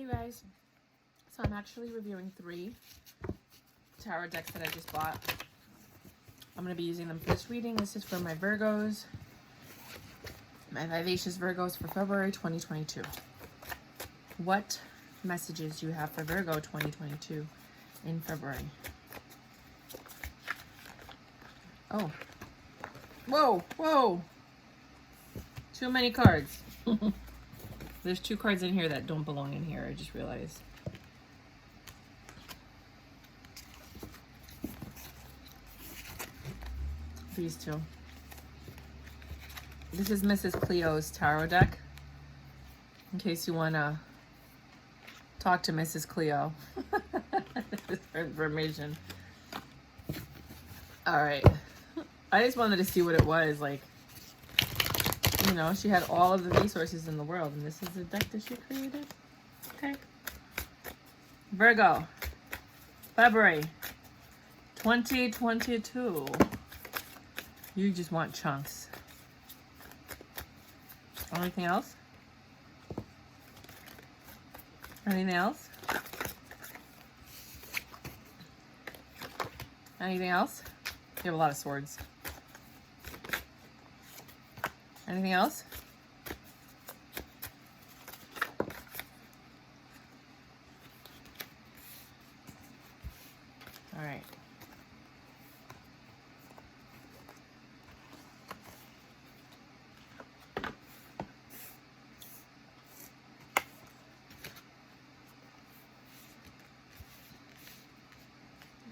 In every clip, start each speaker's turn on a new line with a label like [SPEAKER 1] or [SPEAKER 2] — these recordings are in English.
[SPEAKER 1] you guys. So I'm actually reviewing 3 tarot decks that I just bought. I'm going to be using them for this reading. This is for my Virgos, my Vivacious Virgos for February 2022. What messages do you have for Virgo 2022 in February? Oh. Whoa, whoa. Too many cards. There's 2 cards in here that don't belong in here, I just realized. These 2. This is Mrs. Cleo's tarot deck, in case you want to talk to Mrs. Cleo. This is for information. All right. I just wanted to see what it was like. You know, she had all of the resources in the world, and this is the deck that she created. Okay. Virgo, February 2022. You just want chunks. Anything else? Anything else? Anything else? You have a lot of swords. Anything else? All right.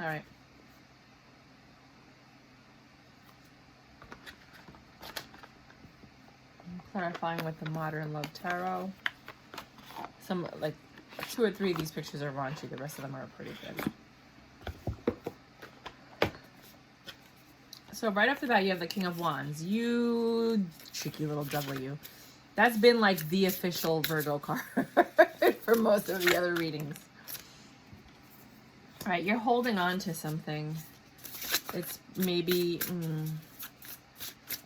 [SPEAKER 1] All right. Clarifying with the Modern Love Tarot. Some, like, 2 or 3 of these pictures are raunchy. The rest of them are pretty good. So right off the bat, you have the King of Wands. You cheeky little W. That's been like the official Virgo card for most of the other readings. All right, you're holding on to something. It's maybe...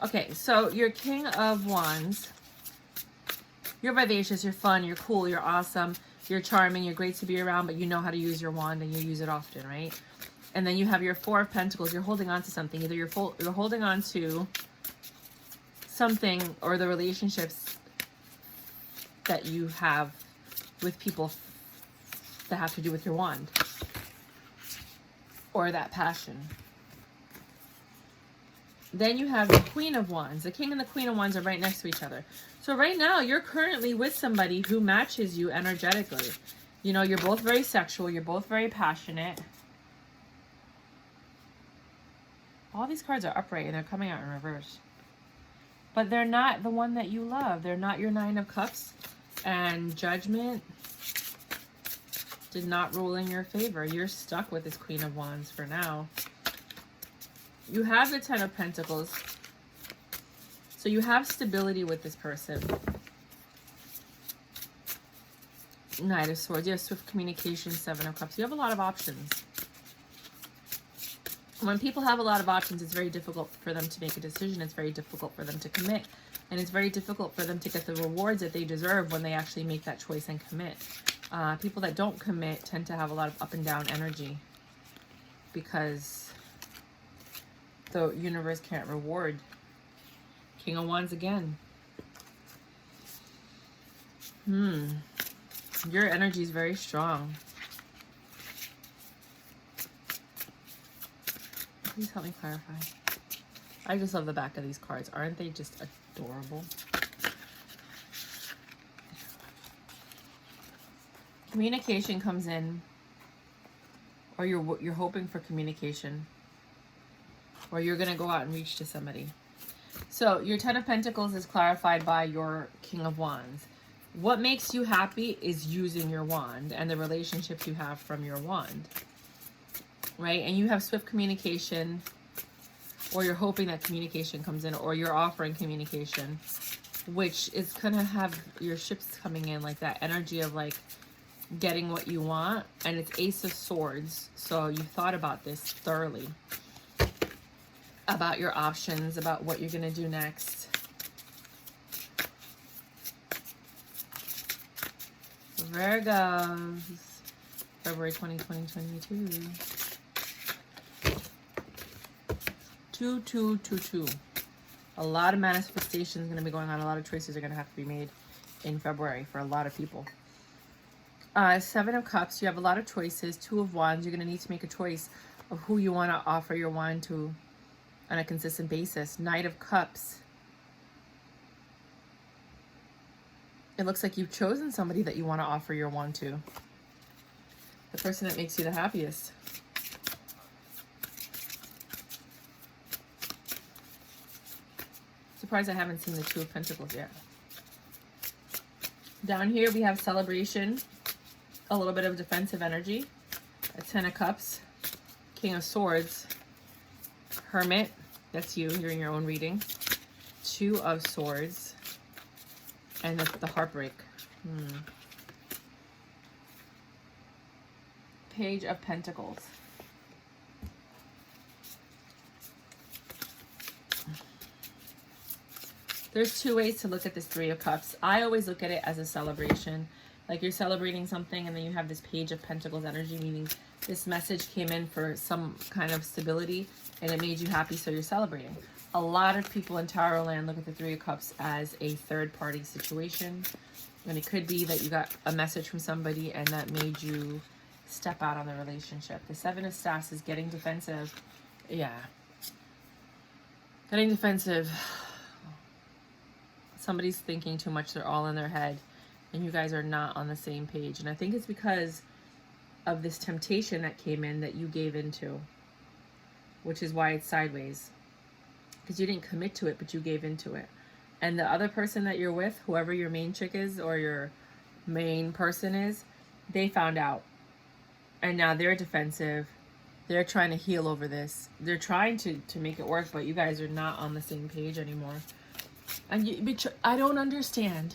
[SPEAKER 1] Okay, so you're King of Wands. You're vivacious, you're fun, you're cool, you're awesome, you're charming, you're great to be around, but you know how to use your wand and you use it often, right? And then you have your 4 of Pentacles. You're holding on to something. Either you're holding on to something or the relationships that you have with people that have to do with your wand. Or that passion. Then you have the Queen of Wands. The King and the Queen of Wands are right next to each other. So right now, you're currently with somebody who matches you energetically. You know, you're both very sexual. You're both very passionate. All these cards are upright and they're coming out in reverse. But they're not the one that you love. They're not your 9 of Cups. And Judgment did not rule in your favor. You're stuck with this Queen of Wands for now. You have the 10 of Pentacles. So you have stability with this person. Knight of Swords. You have swift communication, 7 of Cups. You have a lot of options. When people have a lot of options, it's very difficult for them to make a decision. It's very difficult for them to commit. And it's very difficult for them to get the rewards that they deserve when they actually make that choice and commit. People that don't commit tend to have a lot of up and down energy because the universe can't reward. King of Wands again. Your energy is very strong. Please help me clarify. I just love the back of these cards. Aren't they just adorable? Communication comes in, or you're hoping for communication, or you're going to go out and reach to somebody. So your 10 of Pentacles is clarified by your King of Wands. What makes you happy is using your wand and the relationships you have from your wand. Right? And you have swift communication, or you're hoping that communication comes in, or you're offering communication, which is going to have your ships coming in like that energy of like getting what you want. And it's Ace of Swords. So you thought about this thoroughly, about your options, about what you're going to do next. Virgos. February 2022. 2222. A lot of manifestation is going to be going on. A lot of choices are going to have to be made in February for a lot of people. 7 of Cups. You have a lot of choices. 2 of Wands. You're going to need to make a choice of who you want to offer your wand to on a consistent basis. Knight of Cups. It looks like you've chosen somebody that you want to offer your wand to. The person that makes you the happiest. Surprised I haven't seen the 2 of Pentacles yet. Down here we have celebration, a little bit of defensive energy, a 10 of Cups, King of Swords, Hermit, that's you, you're in your own reading, 2 of Swords, and the heartbreak. Page of Pentacles. There's 2 ways to look at this 3 of Cups. I always look at it as a celebration. Like you're celebrating something and then you have this Page of Pentacles energy, meaning this message came in for some kind of stability and it made you happy, so you're celebrating. A lot of people in Tarot land look at the 3 of Cups as a third-party situation. And it could be that you got a message from somebody and that made you step out on the relationship. The 7 of Staffs is getting defensive. Yeah. Getting defensive. Somebody's thinking too much. They're all in their head. And you guys are not on the same page. And I think it's because of this temptation that came in that you gave into. Which is why it's sideways. Because you didn't commit to it, but you gave into it. And the other person that you're with, whoever your main chick is or your main person is, they found out. And now they're defensive. They're trying to heal over this. They're trying to make it work, but you guys are not on the same page anymore. And I don't understand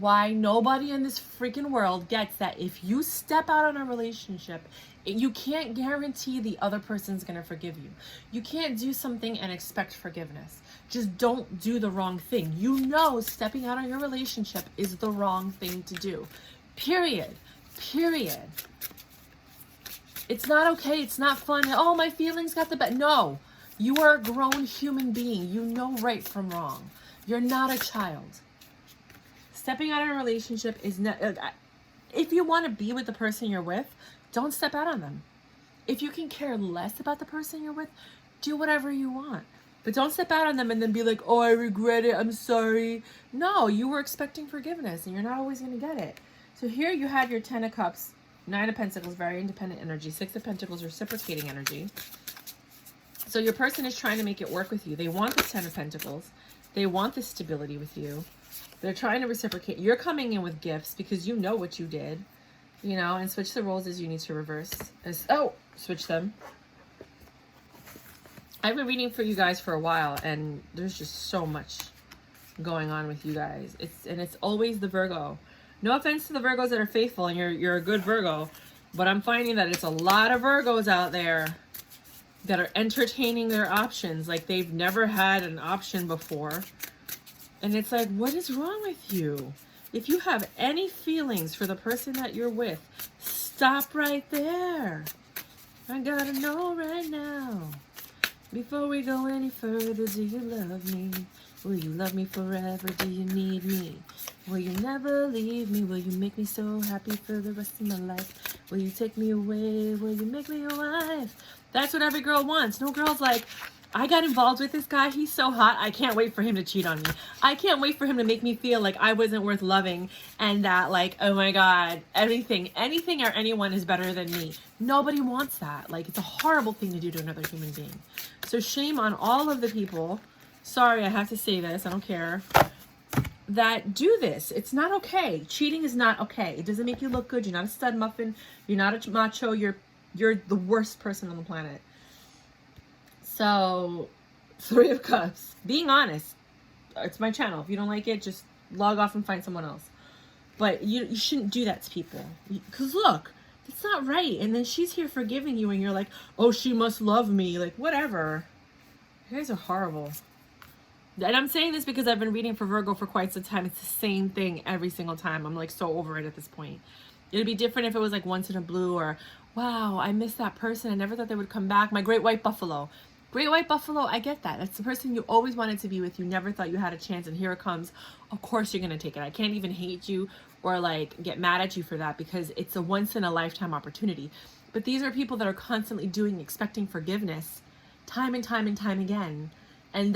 [SPEAKER 1] why nobody in this freaking world gets that if you step out on a relationship, you can't guarantee the other person's going to forgive you. You can't do something and expect forgiveness. Just don't do the wrong thing. You know stepping out on your relationship is the wrong thing to do. Period. Period. It's not okay. It's not fun. Oh, my feelings got the best. No. You are a grown human being. You know right from wrong. You're not a child. Stepping out of a relationship is not... if you want to be with the person you're with, don't step out on them. If you can care less about the person you're with, do whatever you want. But don't step out on them and then be like, oh, I regret it. I'm sorry. No, you were expecting forgiveness and you're not always going to get it. So here you have your 10 of Cups, 9 of Pentacles, very independent energy, 6 of Pentacles, reciprocating energy. So your person is trying to make it work with you. They want this 10 of Pentacles. They want this stability with you. They're trying to reciprocate. You're coming in with gifts because you know what you did, you know, and switch the roles as you need to reverse. Switch them. I've been reading for you guys for a while, and there's just so much going on with you guys. It's always the Virgo. No offense to the Virgos that are faithful, and you're a good Virgo, but I'm finding that it's a lot of Virgos out there that are entertaining their options like they've never had an option before. And it's like, what is wrong with you? If you have any feelings for the person that you're with, stop right there. I gotta know right now. Before we go any further, do you love me? Will you love me forever? Do you need me? Will you never leave me? Will you make me so happy for the rest of my life? Will you take me away? Will you make me your wife? That's what every girl wants. No girl's like, I got involved with this guy. He's so hot. I can't wait for him to cheat on me. I can't wait for him to make me feel like I wasn't worth loving and that, like, oh my God, anything or anyone is better than me. Nobody wants that. Like, it's a horrible thing to do to another human being. So shame on all of the people. Sorry, I have to say this. I don't care. That do this. It's not okay. Cheating is not okay. It doesn't make you look good. You're not a stud muffin. You're not a macho. You're the worst person on the planet. So, 3 of Cups. Being honest. It's my channel. If you don't like it, just log off and find someone else. But you shouldn't do that to people. Because look, it's not right. And then she's here forgiving you and you're like, oh, she must love me. Like, whatever. You guys are horrible. And I'm saying this because I've been reading for Virgo for quite some time. It's the same thing every single time. I'm like so over it at this point. It'd be different if it was like once in a blue, or, wow, I miss that person. I never thought they would come back. My great white buffalo. Great white buffalo, I get that. That's the person you always wanted to be with. You never thought you had a chance, and here it comes. Of course you're going to take it. I can't even hate you or like get mad at you for that, because it's a once in a lifetime opportunity. But these are people that are constantly expecting forgiveness time and time and time again. And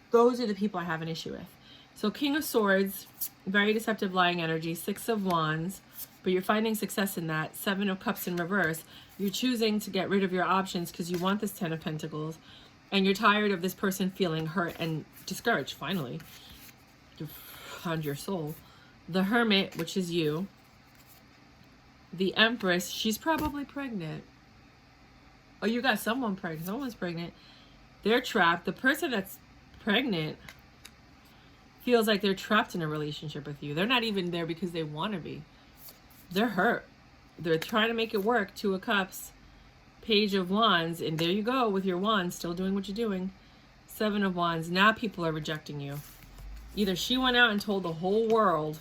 [SPEAKER 1] those are the people I have an issue with. So King of Swords, very deceptive, lying energy. 6 of Wands, but you're finding success in that. 7 of Cups in reverse. You're choosing to get rid of your options because you want this 10 of Pentacles. And you're tired of this person feeling hurt and discouraged, finally. You found your soul. The Hermit, which is you. The Empress, she's probably pregnant. Oh, you got someone pregnant. Someone's pregnant. They're trapped. The person that's pregnant feels like they're trapped in a relationship with you. They're not even there because they want to be. They're hurt. They're trying to make it work. 2 of Cups, Page of Wands, and there you go with your wands, still doing what you're doing. 7 of Wands. Now people are rejecting you. Either she went out and told the whole world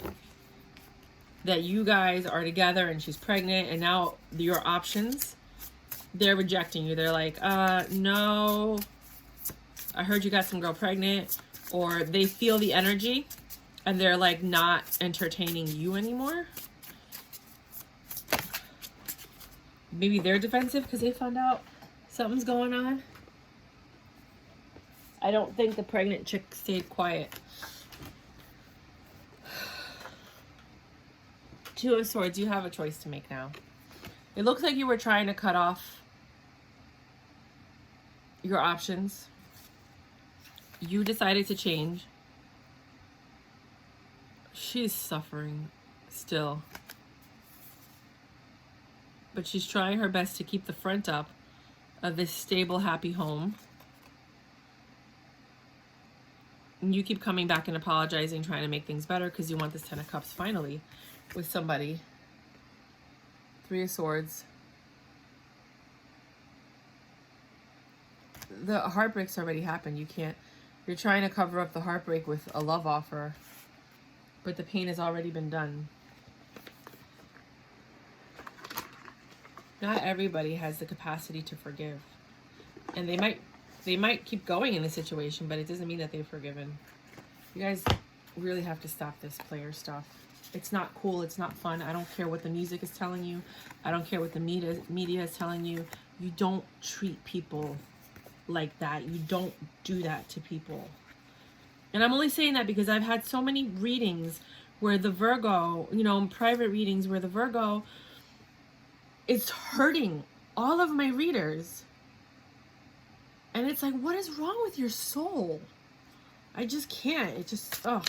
[SPEAKER 1] that you guys are together and she's pregnant, and now your options, they're rejecting you. They're like, no, I heard you got some girl pregnant. Or they feel the energy and they're like not entertaining you anymore. Maybe they're defensive because they found out something's going on. I don't think the pregnant chick stayed quiet. 2 of Swords, you have a choice to make now. It looks like you were trying to cut off your options. You decided to change. She's suffering still. But she's trying her best to keep the front up of this stable, happy home. And you keep coming back and apologizing, trying to make things better because you want this 10 of Cups finally with somebody. 3 of Swords. The heartbreak's already happened. You can't. You're trying to cover up the heartbreak with a love offer, but the pain has already been done. Not everybody has the capacity to forgive. And they might keep going in the situation, but it doesn't mean that they've forgiven. You guys really have to stop this player stuff. It's not cool. It's not fun. I don't care what the music is telling you. I don't care what the media is telling you. You don't treat people like that. You don't do that to people. And I'm only saying that because I've had so many readings where the Virgo, private readings where the Virgo is hurting all of my readers. And it's like, what is wrong with your soul? I just can't. It just, ugh.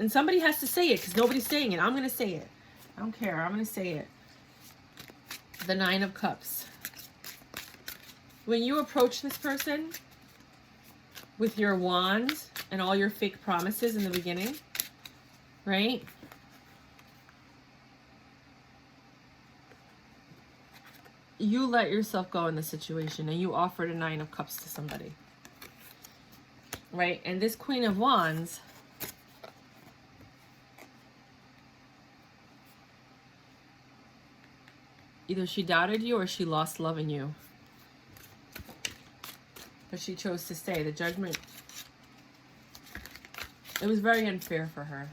[SPEAKER 1] And somebody has to say it because nobody's saying it. I'm going to say it. I don't care. I'm going to say it. The 9 of Cups. When you approach this person with your wands and all your fake promises in the beginning, right? You let yourself go in the situation and you offered a 9 of Cups to somebody, right? And this Queen of Wands, either she doubted you or she lost love in you. But she chose to stay. The Judgment, it was very unfair for her.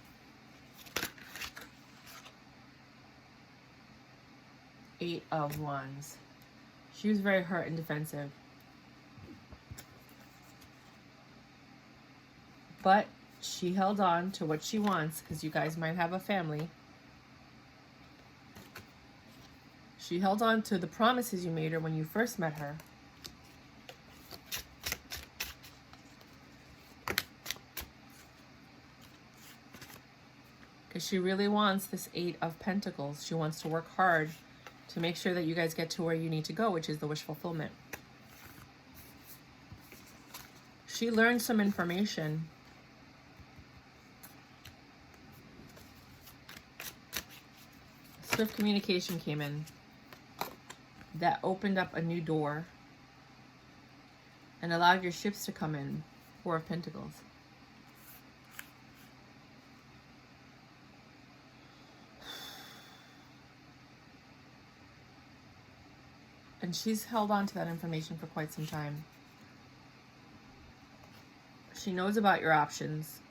[SPEAKER 1] 8 of Wands. She was very hurt and defensive. But she held on to what she wants because you guys might have a family. She held on to the promises you made her when you first met her. Because she really wants this 8 of Pentacles. She wants to work hard to make sure that you guys get to where you need to go, which is the wish fulfillment. She learned some information. Swift communication came in that opened up a new door and allowed your ships to come in. Four of Pentacles. And she's held on to that information for quite some time. She knows about your options,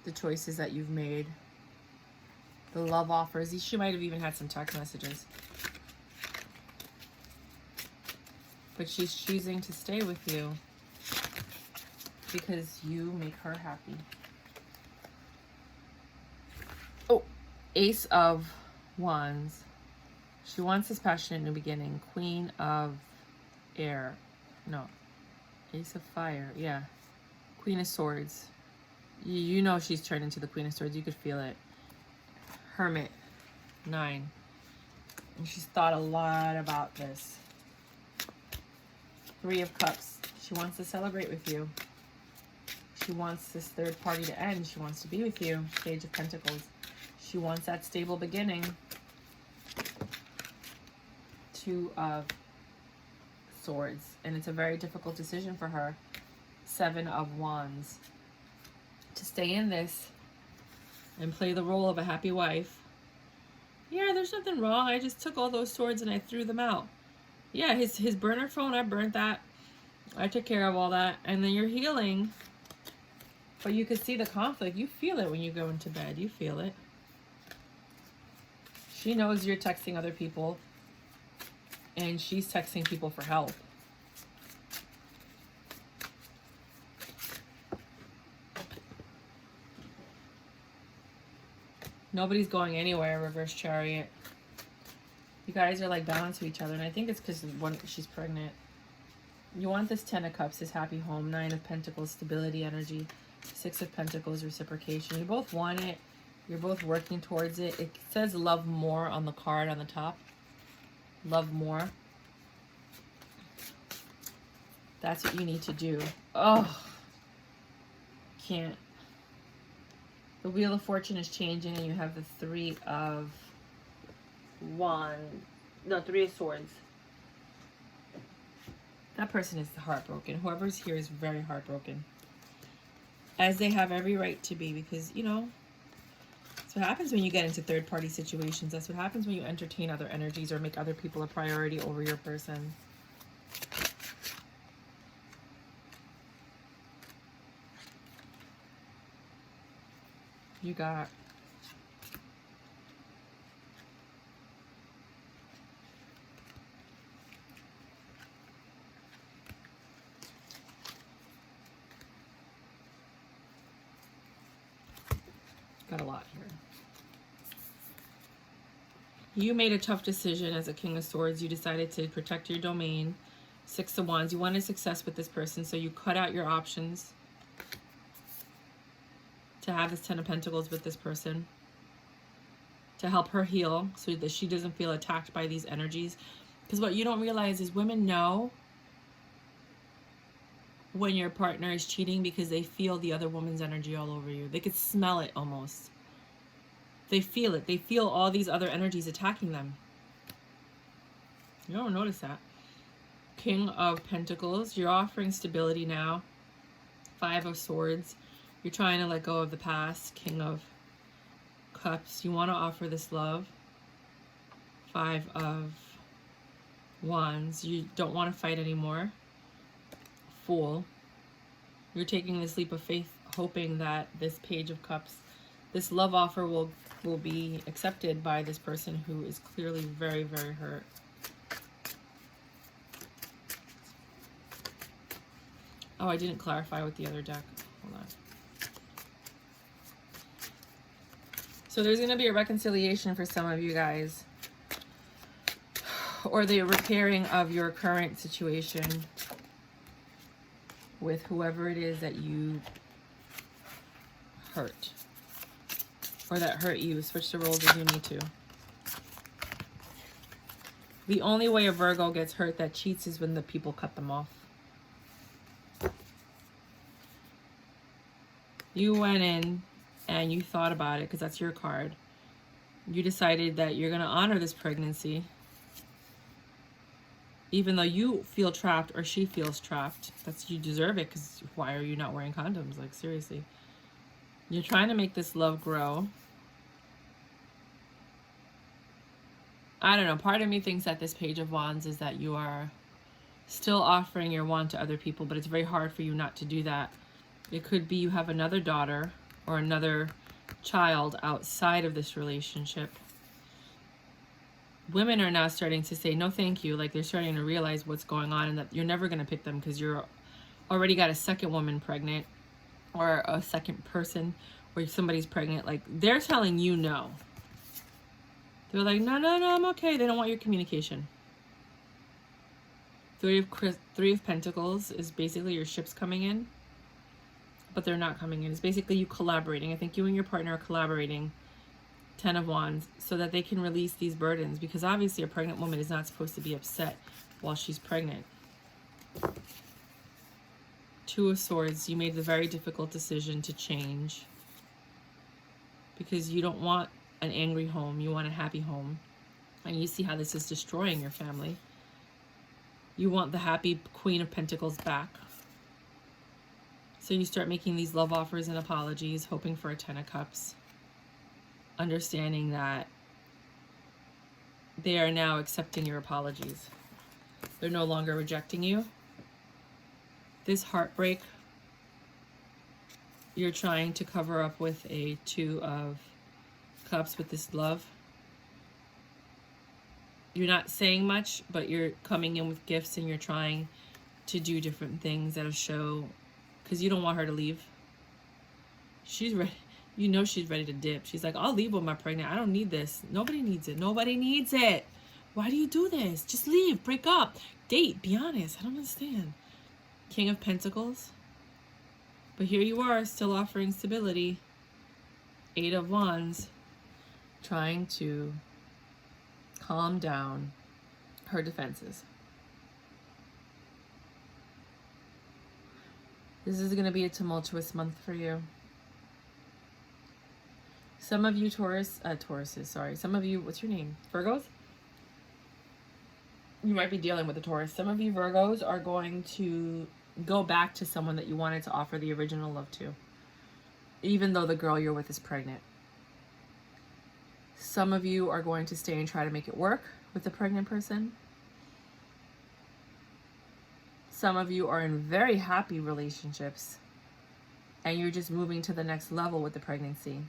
[SPEAKER 1] the choices that you've made, the love offers. She might have even had some text messages. But she's choosing to stay with you because you make her happy. Oh, Ace of Wands. She wants this passionate new beginning. Queen of Air. No. Ace of Fire. Yeah. Queen of Swords. You know she's turned into the Queen of Swords. You could feel it. Hermit. 9. And she's thought a lot about this. 3 of Cups. She wants to celebrate with you. She wants this third party to end. She wants to be with you. Page of Pentacles. She wants that stable beginning. 2 of Swords. And it's a very difficult decision for her. 7 of Wands. To stay in this and play the role of a happy wife. Yeah, there's nothing wrong. I just took all those swords and I threw them out. Yeah, his burner phone, I burnt that. I took care of all that. And then you're healing. But you could see the conflict. You feel it when you go into bed. You feel it. She knows you're texting other people. And she's texting people for help. Nobody's going anywhere, Reverse Chariot. You guys are like balanced to each other. And I think it's because she's pregnant. You want this 10 of Cups, this happy home. 9 of Pentacles, stability, energy. 6 of Pentacles, reciprocation. You both want it. You're both working towards it. It says love more on the card on the top. Love more. That's what you need to do. Oh, can't. The Wheel of Fortune is changing and you have the 3 of Wands. No, 3 of Swords. That person is heartbroken. Whoever's here is very heartbroken. As they have every right to be, because, you know, that's what happens when you get into third-party situations. That's what happens when you entertain other energies or make other people a priority over your person. You got a lot here. You made a tough decision as a King of Swords. You decided to protect your domain. 6 of Wands. You wanted success with this person, so you cut out your options to have this 10 of Pentacles with this person, to help her heal so that she doesn't feel attacked by these energies. Because what you don't realize is women know when your partner is cheating because they feel the other woman's energy all over you. They could smell it almost. They feel it. They feel all these other energies attacking them. You don't notice that. King of Pentacles. You're offering stability now. 5 of Swords. You're trying to let go of the past. King of Cups. You want to offer this love. 5 of Wands. You don't want to fight anymore. Fool. You're taking this leap of faith, hoping that this Page of Cups, this love offer will be accepted by this person who is clearly very, very hurt. Oh, I didn't clarify with the other deck. Hold on. So there's going to be a reconciliation for some of you guys, or the repairing of your current situation with whoever it is that you hurt, or that hurt you. Switch the roles if you need to. The only way a Virgo gets hurt that cheats is when the people cut them off. You went in and you thought about it, because that's your card. You decided that you're going to honor this pregnancy. Even though you feel trapped or she feels trapped. You deserve it, because why are you not wearing condoms? Like, seriously. You're trying to make this love grow. I don't know. Part of me thinks that this Page of Wands is that you are still offering your wand to other people, but it's very hard for you not to do that. It could be you have another daughter or another child outside of this relationship. Women are now starting to say, no, thank you. Like, they're starting to realize what's going on, and that you're never going to pick them because you're already got a second woman pregnant, or a second person, or if somebody's pregnant. Like, they're telling you no. They're like, no, no, no, I'm okay. They don't want your communication. Three of Pentacles is basically your ships coming in, but they're not coming in. It's basically you collaborating. I think you and your partner are collaborating. 10 of Wands, so that they can release these burdens, because obviously a pregnant woman is not supposed to be upset while she's pregnant. 2 of Swords, you made the very difficult decision to change, because you don't want an angry home, you want a happy home, and you see how this is destroying your family. You want the happy Queen of Pentacles back. So you start making these love offers and apologies, hoping for a 10 of Cups. Understanding that they are now accepting your apologies. They're no longer rejecting you. This heartbreak, you're trying to cover up with a 2 of Cups with this love. You're not saying much, but you're coming in with gifts, and you're trying to do different things that'll show, because you don't want her to leave. She's ready. You know she's ready to dip. She's like, I'll leave with my pregnant. I don't need this. Nobody needs it. Nobody needs it. Why do you do this? Just leave. Break up. Date. Be honest. I don't understand. King of Pentacles. But here you are, still offering stability. 8 of Wands. Trying to calm down her defenses. This is going to be a tumultuous month for you. Some of you Tauruses, sorry. Some of you, what's your name? Virgos? You might be dealing with a Taurus. Some of you Virgos are going to go back to someone that you wanted to offer the original love to, even though the girl you're with is pregnant. Some of you are going to stay and try to make it work with the pregnant person. Some of you are in very happy relationships, and you're just moving to the next level with the pregnancy.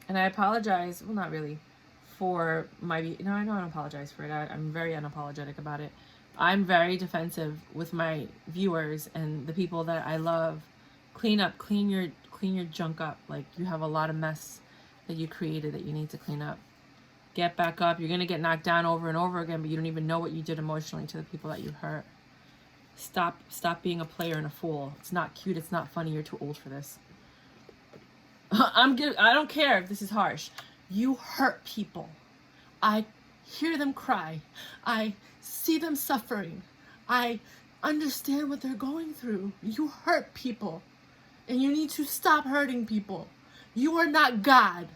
[SPEAKER 1] And I apologize, well, not really, for my, no, I don't apologize for it. I'm very unapologetic about it. I'm very defensive with my viewers and the people that I love. Clean up, clean your junk up. Like, you have a lot of mess that you created that you need to clean up. Get back up. You're going to get knocked down over and over again, but you don't even know what you did emotionally to the people that you hurt. Stop being a player and a fool. It's not cute. It's not funny. You're too old for this. I don't care if this is harsh. You hurt people. I hear them cry. I see them suffering. I understand what they're going through. You hurt people. And you need to stop hurting people. You are not God.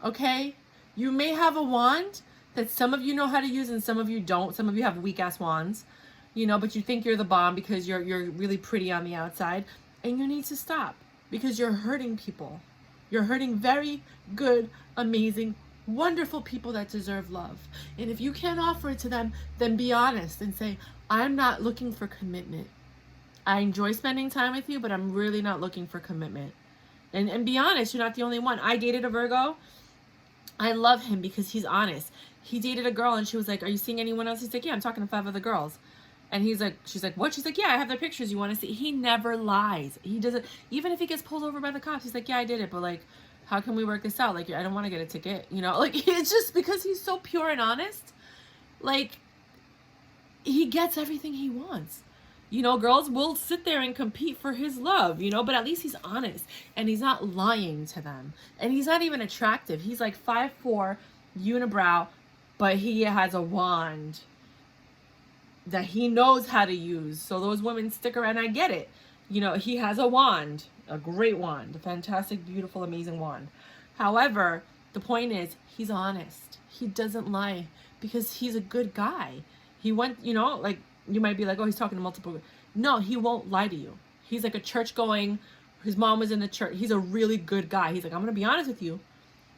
[SPEAKER 1] Okay? You may have a wand that some of you know how to use and some of you don't. Some of you have weak-ass wands. You know, but you think you're the bomb because you're really pretty on the outside. And you need to stop, because you're hurting people. You're hurting very good, amazing, wonderful people that deserve love. And if you can't offer it to them, then be honest and say, I'm not looking for commitment. I enjoy spending time with you, but I'm really not looking for commitment. And be honest, you're not the only one. I dated a Virgo. I love him because he's honest. He dated a girl and she was like, are you seeing anyone else? He's like, yeah, I'm talking to 5 other girls. And he's like, she's like, what? She's like, yeah, I have their pictures. You want to see? He never lies. He doesn't, even if he gets pulled over by the cops, he's like, yeah, I did it. But like, how can we work this out? Like, I don't want to get a ticket. You know, like, it's just because he's so pure and honest. Like, he gets everything he wants. You know, girls will sit there and compete for his love, you know, but at least he's honest and he's not lying to them. And he's not even attractive. He's like 5'4", unibrow, but he has a wand that he knows how to use. So those women stick around. I get it. You know, he has a wand, a great wand, a fantastic, beautiful, amazing wand. However, the point is, he's honest. He doesn't lie because he's a good guy. He went, you know, like, you might be like, oh, he's talking to multiple. No, he won't lie to you. He's like a church going, his mom was in the church. He's a really good guy. He's like, I'm going to be honest with you,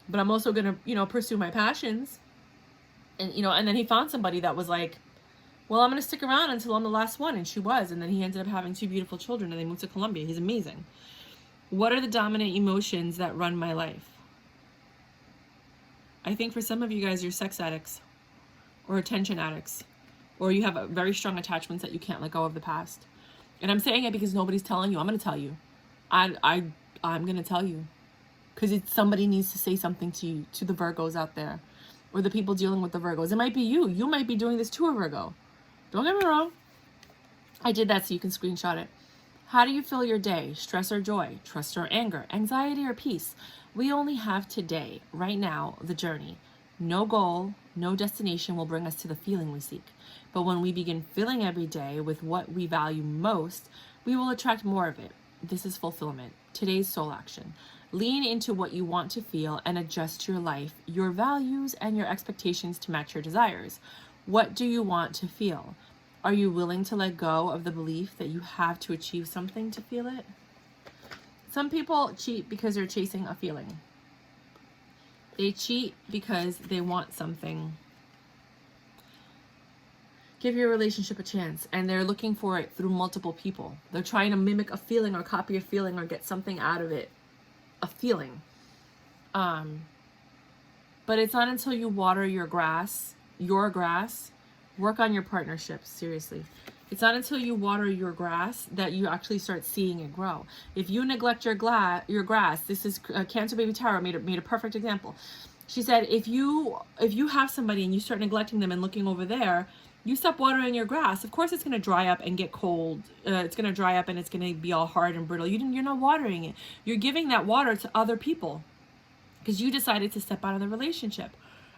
[SPEAKER 1] but I'm also going to, you know, pursue my passions. And, you know, and then he found somebody that was like, well, I'm going to stick around until I'm the last one. And she was. And then he ended up having 2 beautiful children and they moved to Colombia. He's amazing. What are the dominant emotions that run my life? I think for some of you guys, you're sex addicts or attention addicts, or you have very strong attachments that you can't let go of the past. And I'm saying it because nobody's telling you. I'm going to tell you. I'm going to tell you, because somebody needs to say something to you, to the Virgos out there, or the people dealing with the Virgos. It might be you. You might be doing this to a Virgo. Don't get me wrong. I did that so you can screenshot it. How do you fill your day? Stress or joy? Trust or anger? Anxiety or peace? We only have today, right now, the journey. No goal, no destination will bring us to the feeling we seek. But when we begin filling every day with what we value most, we will attract more of it. This is fulfillment. Today's soul action. Lean into what you want to feel and adjust your life, your values, and your expectations to match your desires. What do you want to feel? Are you willing to let go of the belief that you have to achieve something to feel it? Some people cheat because they're chasing a feeling. They cheat because they want something. Give your relationship a chance, and they're looking for it through multiple people. They're trying to mimic a feeling or copy a feeling or get something out of it. A feeling. But it's not until you water your grass, work on your partnerships, seriously. It's not until you water your grass that you actually start seeing it grow. If you neglect your grass, this is Cancer Baby Tarot made a perfect example. She said, if you have somebody and you start neglecting them and looking over there, you stop watering your grass. Of course, it's going to dry up and get cold. It's going to dry up and it's going to be all hard and brittle. You're not watering it. You're giving that water to other people because you decided to step out of the relationship.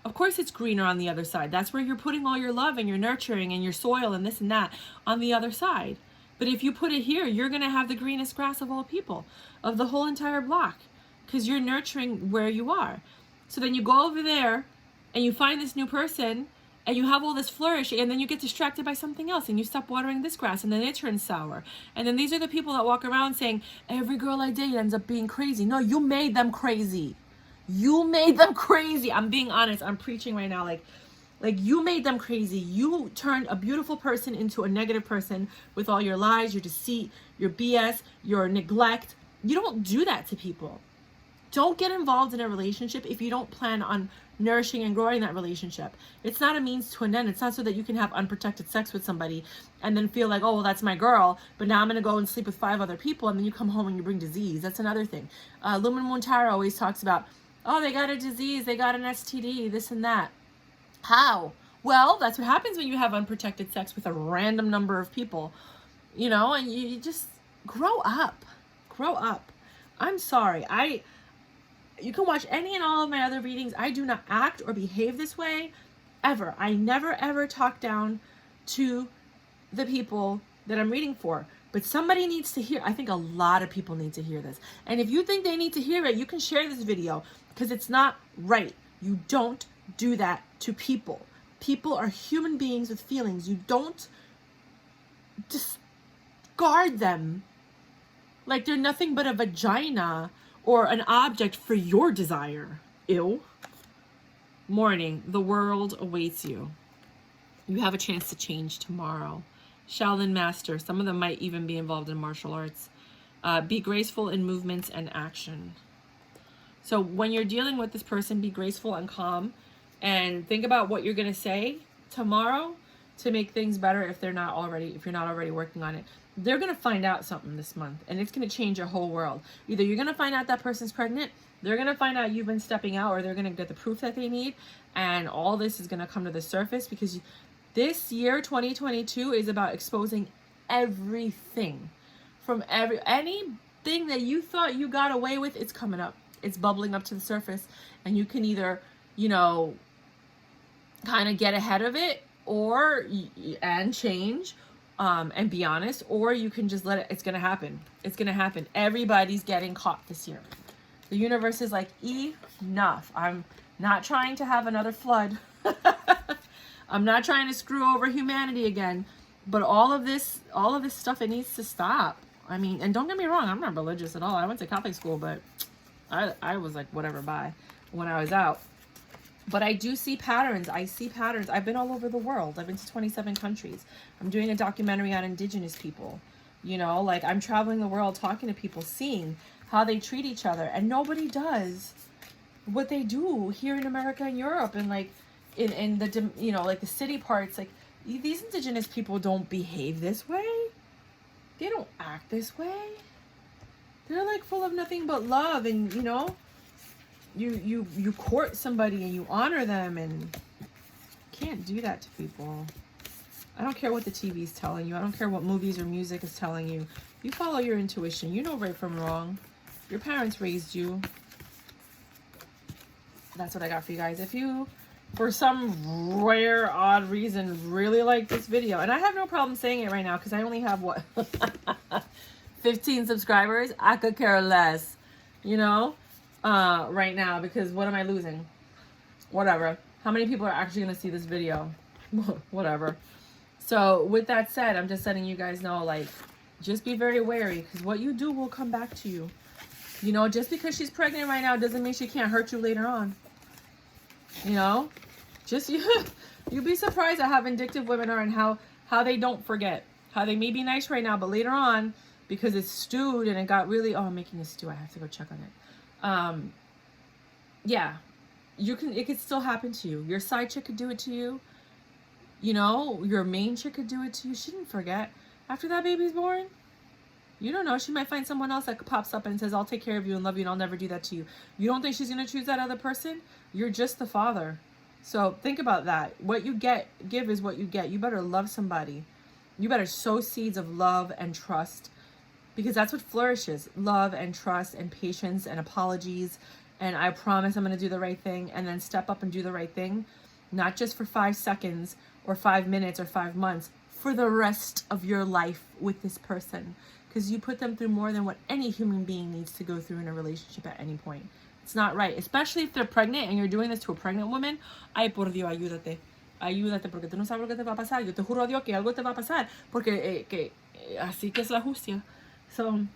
[SPEAKER 1] Of course, it's greener on the other side. That's where you're putting all your love and your nurturing and your soil and this and that on the other side. But if you put it here, you're going to have the greenest grass of all people, of the whole entire block, because you're nurturing where you are. So then you go over there and you find this new person and you have all this flourishing, and then you get distracted by something else and you stop watering this grass and then it turns sour. And then these are the people that walk around saying, every girl I date ends up being crazy. No, you made them crazy. You made them crazy. I'm being honest. I'm preaching right now. Like you made them crazy. You turned a beautiful person into a negative person with all your lies, your deceit, your BS, your neglect. You don't do that to people. Don't get involved in a relationship if you don't plan on nourishing and growing that relationship. It's not a means to an end. It's not so that you can have unprotected sex with somebody and then feel like, oh, well, that's my girl, but now I'm going to go and sleep with 5 other people, and then you come home and you bring disease. That's another thing. Lumen Montaro always talks about, oh, they got a disease, they got an STD, this and that. How? Well, that's what happens when you have unprotected sex with a random number of people, you know, and you just grow up. Grow up. I'm sorry. You can watch any and all of my other readings. I do not act or behave this way ever. I never, ever talk down to the people that I'm reading for. But somebody needs to hear. I think a lot of people need to hear this. And if you think they need to hear it, you can share this video because it's not right. You don't do that to people. People are human beings with feelings. You don't discard them like they're nothing but a vagina or an object for your desire. Ew. Morning, the world awaits you. You have a chance to change tomorrow. Shaolin Master, some of them might even be involved in martial arts. Be graceful in movements and action. So when you're dealing with this person, be graceful and calm and think about what you're going to say tomorrow to make things better if you're not already working on it. They're going to find out something this month, and it's going to change your whole world. Either you're going to find out that person's pregnant, they're going to find out you've been stepping out, or they're going to get the proof that they need, and all this is going to come to the surface because this year, 2022, is about exposing everything. From anything that you thought you got away with, it's coming up. It's bubbling up to the surface, and you can either, kind of get ahead of it and change, and be honest, or you can just let it. It's gonna happen. It's gonna happen. Everybody's getting caught this year. The universe is like, enough. I'm not trying to have another flood. I'm not trying to screw over humanity again, but all of this stuff, it needs to stop. I mean, and don't get me wrong, I'm not religious at all. I went to Catholic school, but I was like, whatever, bye, when I was out. But I do see patterns. I see patterns. I've been all over the world. I've been to 27 countries. I'm doing a documentary on indigenous people. You know, like I'm traveling the world talking to people, seeing how they treat each other. And nobody does what they do here in America and Europe. And like in the, you know, like the city parts, like these indigenous people don't behave this way. They don't act this way. They're like full of nothing but love. And, you know, you court somebody and you honor them, and you can't do that to people. I don't care what the TV is telling you. I don't care what movies or music is telling you. You follow your intuition. You know right from wrong. Your parents raised you. That's what I got for you guys. If you, for some rare, odd reason, really like this video, and I have no problem saying it right now because I only have, what, 15 subscribers? I could care less, you know, right now, because what am I losing? Whatever. How many people are actually going to see this video? Whatever. So with that said, I'm just letting you guys know, like, just be very wary, because what you do will come back to you. You know, just because she's pregnant right now doesn't mean she can't hurt you later on. You know, just you'd be surprised at how vindictive women are and how they don't forget. How they may be nice right now, but later on, because it's stewed and it got really, oh, I'm making a stew, I have to go check on it. Yeah, it could still happen to you. Your side chick could do it to you. You know, your main chick could do it to you. She didn't forget. After that baby's born, you don't know. She might find someone else that pops up and says, I'll take care of you and love you and I'll never do that to you. You don't think she's going to choose that other person? You're just the father. So think about that. What you give is what you get. You better love somebody. You better sow seeds of love and trust, because that's what flourishes. Love and trust and patience and apologies. And I promise I'm going to do the right thing, and then step up and do the right thing. Not just for 5 seconds or 5 minutes or 5 months, for the rest of your life with this person. Because you put them through more than what any human being needs to go through in a relationship at any point. It's not right. Especially if they're pregnant and you're doing this to a pregnant woman. Ay, por Dios, ayúdate. Ayúdate, porque tú no sabes lo que te va a pasar. Yo te juro a Dios que algo te va a pasar. Porque así que es la justicia. So,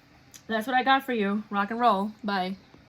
[SPEAKER 1] that's what I got for you. Rock and roll. Bye.